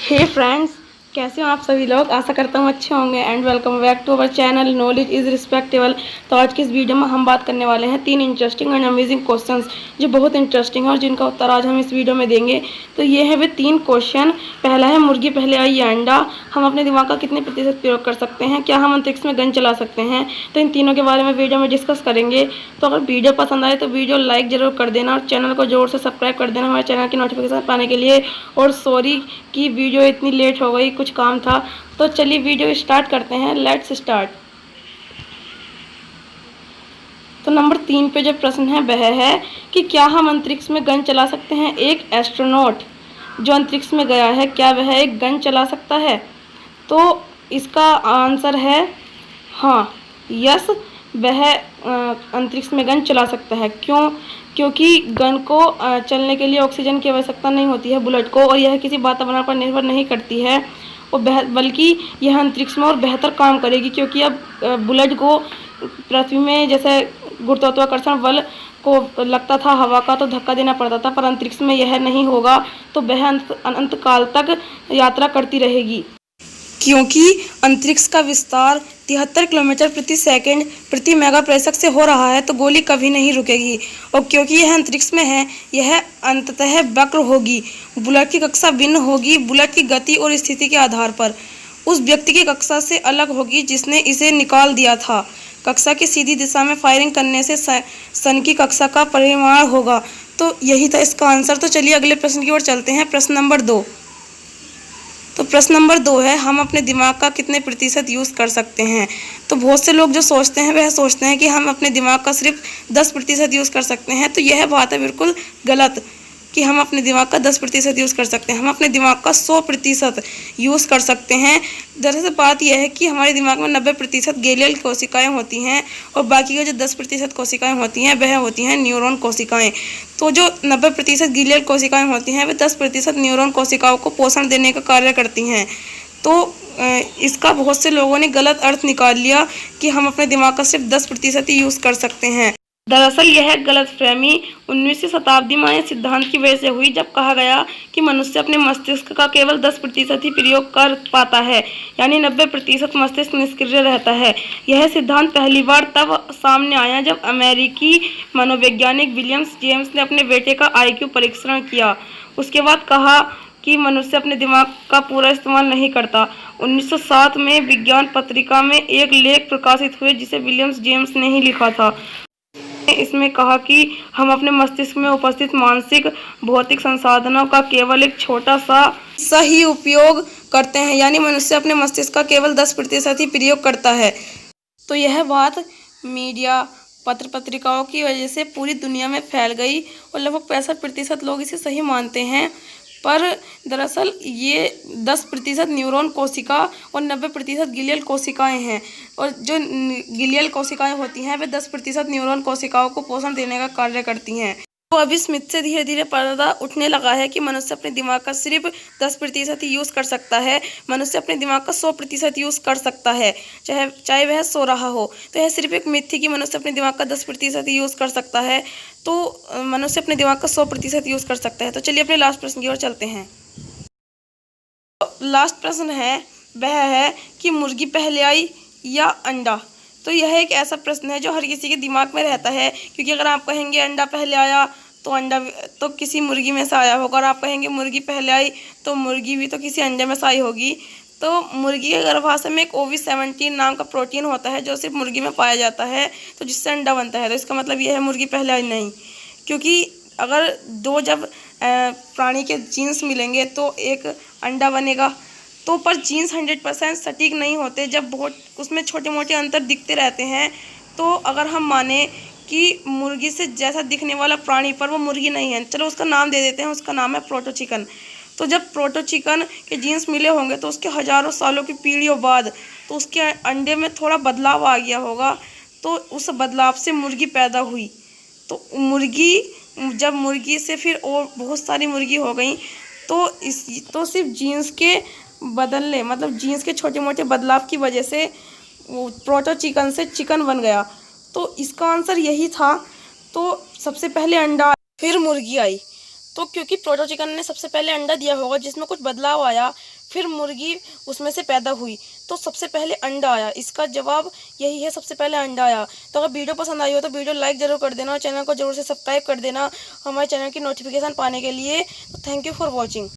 हे friends, कैसे हो आप सभी लोग। आशा करता हूँ अच्छे होंगे and welcome back to our channel knowledge is respectable. तो आज की इस वीडियो में हम बात करने वाले हैं 3 इंटरेस्टिंग एंड अमेजिंग क्वेश्चंस जो बहुत इंटरेस्टिंग है और जिनका उत्तर आज हम इस वीडियो में देंगे। तो ये है वे 3 क्वेश्चन। पहला है मुर्गी पहले आई या अंडा, हम अपने दिमाग का कितने प्रतिशत प्रयोग कर सकते हैं, क्या हम अंतरिक्ष में गन चला सकते हैं। तो इन तीनों के बारे में वीडियो में डिस्कस करेंगे। तो अगर वीडियो पसंद आए तो वीडियो लाइक जरूर कर देना और चैनल को जोर से सब्सक्राइब कर देना हमारे चैनल की नोटिफिकेशन पाने के लिए। और सॉरी कि वीडियो इतनी लेट हो गई, कुछ काम था। तो चलिए वीडियो स्टार्ट करते हैं, लेट्स स्टार्ट। तो नंबर 3 पे जो प्रश्न है वह है कि क्या हम अंतरिक्ष में गन चला सकते हैं। एक एस्ट्रोनॉट जो अंतरिक्ष में गया है, क्या वह एक गन चला सकता है। तो इसका आंसर है हाँ, यस, वह अंतरिक्ष में गन चला सकता है। क्यों? क्योंकि गन को चलने के लिए ऑक्सीजन की आवश्यकता नहीं होती है बुलेट को, और यह किसी वातावरण पर निर्भर नहीं करती है, और बल्कि यह अंतरिक्ष में और बेहतर काम करेगी। क्योंकि अब बुलेट को पृथ्वी में जैसे गुरुत्वाकर्षण बल को लगता था हवा का, तो धक्का देना पड़ता था, पर अंतरिक्ष में यह नहीं होगा। तो वह अनंत काल तक यात्रा करती रहेगी। क्योंकि अंतरिक्ष का विस्तार 73 किलोमीटर प्रति सेकंड प्रति मेगापास्कल से हो रहा है, तो गोली कभी नहीं रुकेगी। और क्योंकि यह अंतरिक्ष में है, यह अंततः वक्र होगी। बुलेट की कक्षा भिन्न होगी, बुलेट की गति और स्थिति के आधार पर उस व्यक्ति की कक्षा से अलग होगी जिसने इसे निकाल दिया था। कक्षा की सीधी दिशा में फायरिंग करने से सन की कक्षा का परिमाण होगा। तो यही था इसका आंसर। तो चलिए अगले प्रश्न की ओर चलते हैं। प्रश्न नंबर 2। तो प्रश्न नंबर 2 है, हम अपने दिमाग का कितने प्रतिशत यूज़ कर सकते हैं। तो बहुत से लोग जो सोचते हैं वह सोचते हैं कि हम अपने दिमाग का सिर्फ 10% यूज़ कर सकते हैं। तो यह बात है बिल्कुल गलत कि हम अपने दिमाग का 10% यूज़ कर सकते हैं। हम अपने दिमाग का 100% यूज़ कर सकते हैं। दरअसल बात यह है कि हमारे दिमाग में 90% गैलियल कोशिकाएं होती हैं, और बाकी का जो 10% कोशिकाएं होती हैं वह होती हैं न्यूरॉन कोशिकाएं। तो जो 90% गैलियल कोशिकाएं होती हैं वह 10% न्यूरॉन कोशिकाओं को पोषण देने का कार्य करती हैं। तो इसका बहुत से लोगों ने गलत अर्थ निकाल लिया कि हम अपने दिमाग का सिर्फ 10% ही यूज़ कर सकते हैं। दरअसल यह गलतफहमी 19वीं शताब्दी में सिद्धांत की वजह से हुई, जब कहा गया कि मनुष्य अपने मस्तिष्क का केवल 10% ही प्रयोग कर पाता है, यानी 90% मस्तिष्क निष्क्रिय रहता है। यह सिद्धांत पहली बार तब सामने आया जब अमेरिकी मनोवैज्ञानिक विलियम जेम्स ने अपने बेटे का IQ परीक्षण किया। उसके बाद कहा कि मनुष्य अपने दिमाग का पूरा इस्तेमाल नहीं करता। 1907 में विज्ञान पत्रिका में एक लेख प्रकाशित हुए जिसे विलियम जेम्स ने ही लिखा था। इसमें कहा कि हम अपने मस्तिष्क में उपस्थित मानसिक भौतिक संसाधनों का केवल एक छोटा सा सही उपयोग करते हैं, यानी मनुष्य अपने मस्तिष्क का केवल 10% ही प्रयोग करता है। तो यह बात मीडिया पत्र पत्रिकाओं की वजह से पूरी दुनिया में फैल गई और लगभग 65% लोग इसे सही मानते हैं। पर दरअसल ये 10% न्यूरॉन कोशिका और 90% गिलियल कोशिकाएं हैं, और जो गिलियल कोशिकाएं होती हैं वे 10% न्यूरॉन कोशिकाओं को पोषण देने का कार्य करती हैं। तो अभी स्मिथ से धीरे धीरे पर्दा उठने लगा है कि मनुष्य अपने दिमाग का सिर्फ 10% ही यूज़ कर सकता है। मनुष्य अपने दिमाग का 100% यूज़ कर सकता है, चाहे वह सो रहा हो। तो यह सिर्फ एक मिथ थी कि मनुष्य अपने दिमाग का 10% ही यूज़ कर सकता है। तो मनुष्य अपने दिमाग का 100% यूज़ कर सकता है। तो चलिए अपने लास्ट प्रश्न की ओर चलते हैं। लास्ट प्रश्न है वह है कि मुर्गी पहले आई या अंडा। तो यह एक ऐसा प्रश्न है जो हर किसी के दिमाग में रहता है, क्योंकि अगर आप कहेंगे अंडा पहले आया तो अंडा तो किसी मुर्गी में से आया होगा, और आप कहेंगे मुर्गी पहले आई तो मुर्गी भी तो किसी अंडे में से आई होगी। तो मुर्गी के गर्भाशय में एक OV17 नाम का प्रोटीन होता है जो सिर्फ मुर्गी में पाया जाता है, तो जिससे अंडा बनता है। तो इसका मतलब यह है मुर्गी पहले आई नहीं, क्योंकि अगर दो जब प्राणी के जीन्स मिलेंगे तो एक अंडा बनेगा। तो पर जीन्स 100% सटीक नहीं होते, जब बहुत उसमें छोटे मोटे अंतर दिखते रहते हैं। तो अगर हम माने कि मुर्गी से जैसा दिखने वाला प्राणी पर वो मुर्गी नहीं है, चलो उसका नाम दे देते हैं, उसका नाम है प्रोटो चिकन। तो जब प्रोटो चिकन के जीन्स मिले होंगे तो उसके हज़ारों सालों की पीढ़ियों बाद तो उसके अंडे में थोड़ा बदलाव आ गया होगा, तो उस बदलाव से मुर्गी पैदा हुई। तो जब मुर्गी से फिर और बहुत सारी मुर्गी हो गई, तो सिर्फ जीन्स के बदलने, मतलब जीन्स के छोटे मोटे बदलाव की वजह से वो प्रोटो चिकन से चिकन बन गया। तो इसका आंसर यही था। तो सबसे पहले अंडा फिर मुर्गी आई। तो क्योंकि प्रोटो चिकन ने सबसे पहले अंडा दिया होगा, जिसमें कुछ बदलाव आया, फिर मुर्गी उसमें से पैदा हुई, तो सबसे पहले अंडा आया। इसका जवाब यही है, सबसे पहले अंडा आया। तो अगर वीडियो पसंद आई हो तो वीडियो लाइक जरूर कर देना और चैनल को जरूर से सब्सक्राइब कर देना हमारे चैनल की नोटिफिकेशन पाने के लिए। तो थैंक यू फॉर वॉचिंग।